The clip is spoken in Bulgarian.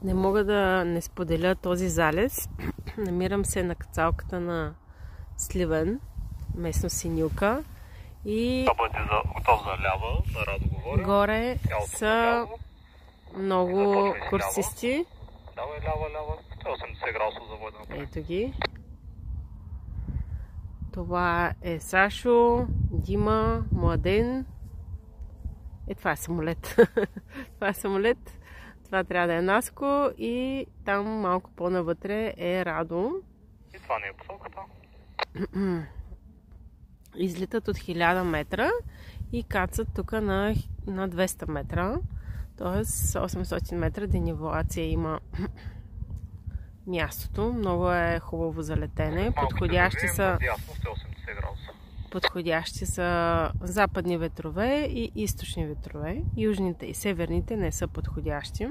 Не мога да не споделя този залез. Намирам се на кацалката на Сливен, местно Синилка. И готов за лява, на Радо говоря. Горе са много курсисти. Лява. 80 градуса за вода. Ето ги. Това е Сашо, Дима, Младен. Това е самолет. Това е самолет. Това трябва да е Наско и там малко по-навътре е Радо. И това не е посоката. Излитат от 1000 метра и кацат тук на 200 метра. Тоест 800 метра денивелация има мястото. Много е хубаво за летене. Подходящи са западни ветрове и източни ветрове. Южните и северните не са подходящи.